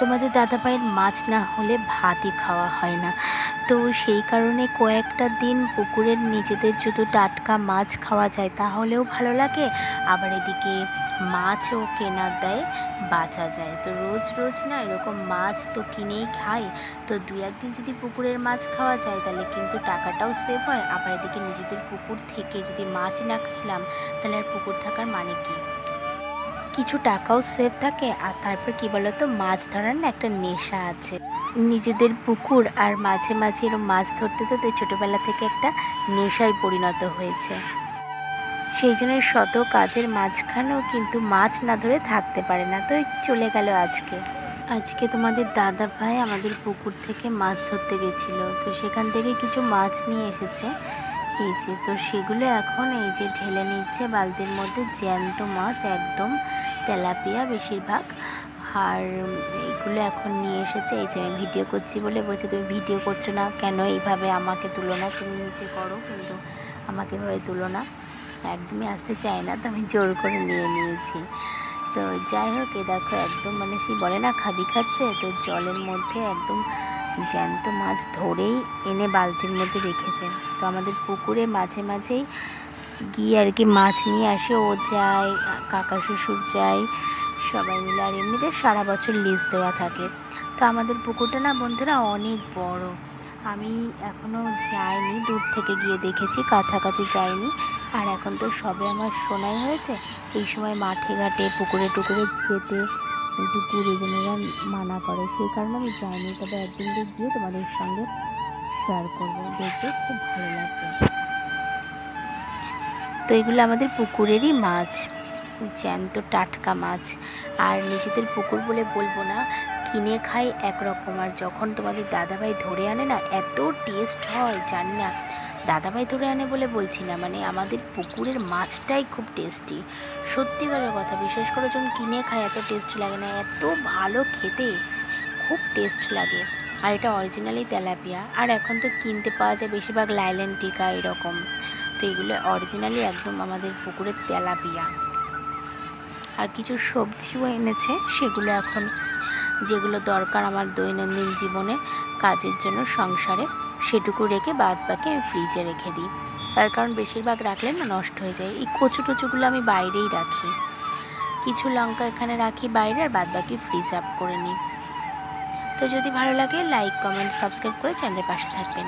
তোমাদের দাদাভাইয়ের মাছ না হলে ভাতই খাওয়া হয় না। তো সেই কারণে কয়েকটা দিন পুকুরের নিজেদের যদি টাটকা মাছ খাওয়া যায় তাহলেও ভালো লাগে, আবার এদিকে মাছও কেনা দেয়, বাঁচা যায়। তো রোজ রোজ না এরকম মাছ তো কিনেই খাই, তো দু একদিন যদি পুকুরের মাছ খাওয়া যায় তাহলে কিন্তু টাকাটাও সেভ হয়। আবার এদিকে নিজেদের পুকুর থেকে যদি মাছ না খেলাম তাহলে আর পুকুর থাকার মানে কী, কিছু টাকাও সেভ থাকে। আর তারপর কী বলতো, মাছ ধরার না একটা নেশা আছে। নিজেদের পুকুর আর মাঝে মাঝে এরকম মাছ ধরতে ধরতে ছোটোবেলা থেকে একটা নেশায় পরিণত হয়েছে। সেই জন্য শত কাজের মাঝখানেও কিন্তু মাছ না ধরে থাকতে পারে না। তো চলে গেল আজকে তোমাদের দাদা ভাই আমাদের পুকুর থেকে মাছ ধরতে গেছিলো, তো সেখান থেকে কিছু মাছ নিয়ে এসেছে। এই যে তো সেগুলো এখন এই যে ঢেলে নিচ্ছে বালতির মধ্যে, জ্যান্ত মাছ একদম, তেলাপিয়া বেশিরভাগ। আর এইগুলো এখন নিয়ে এসেছে। এই যে আমি ভিডিও করছি বলে বলছে তুমি ভিডিও করছো না কেন, এইভাবে আমাকে তুলো না, তুমি নিচে করো, কিন্তু আমাকে এভাবে তুলো না। একদমই আসতে চায় না, তো আমি জোর করে নিয়ে নিয়েছি। তো যাই হোক, এ দেখো একদম মানে সে বলে না খাবি খাচ্ছে, তো জলের মধ্যে একদম জ্যান্ত মাছ ধরেই এনে বালতির মধ্যে রেখেছে। তো আমাদের পুকুরে মাঝে মাঝেই গিয়ে আর কি মাছ নিয়ে আসে, ও যায়, কাকা শ্বশুর যায়, সবাই মিলে। আর এমনিতে সারা বছর লিজ দেওয়া থাকে। তো আমাদের পুকুরটা না বন্ধুরা অনেক বড়, আমি এখনও যাইনি, দূর থেকে গিয়ে দেখেছি, কাছাকাছি যাইনি। আর এখন তো সবে আমার শোনাই হয়েছে, এই সময় মাঠে ঘাটে পুকুরে টুকুরে যেতে একটু গুরুজনেরা মানা করে, সেই কারণে আমি যাইনি। তবে একদিন গিয়ে তোমাদের সঙ্গে শেয়ার করবো, দেখবে খুব ভালো লাগবে। তো এগুলো আমাদের পুকুরেরই মাছ, জ্যান্ত টাটকা মাছ। আর নিজেদের পুকুর বলে বলবো না, কিনে খাই একরকম, আর যখন তোমাদের দাদাভাই ধরে আনে না এত টেস্ট হয়, জানি না, দাদাভাই ধরে আনে বলে বলছি না, মানে আমাদের পুকুরের মাছটাই খুব টেস্টি, সত্যিকারের কথা। বিশেষ করে যখন কিনে খাই এত টেস্ট লাগে না, এত ভালো খেতে, খুব টেস্ট লাগে। আর এটা অরিজিনালি তেলাপিয়া। আর এখন তো কিনতে পাওয়া যায় বেশিরভাগ লাইল্যান্ড টিকা এরকম, তো এগুলো অরিজিনালি একদম আমাদের পুকুরের তেলাপিয়া। আর কিছু সবজিও এনেছে, সেগুলো এখন যেগুলো দরকার আমার দৈনন্দিন জীবনে কাজের জন্য সংসারে, সেটুকু রেখে বাদ বাকি আমি ফ্রিজে রেখে দিই। তার কারণ বেশিরভাগ রাখলে না নষ্ট হয়ে যায়। এই কচু টচুগুলো আমি বাইরেই রাখি, কিছু লঙ্কা এখানে রাখি বাইরে, আর বাদ বাকি ফ্রিজ আপ করে নিই। তো যদি ভালো লাগে লাইক কমেন্ট সাবস্ক্রাইব করে চ্যানেলের পাশে থাকবেন।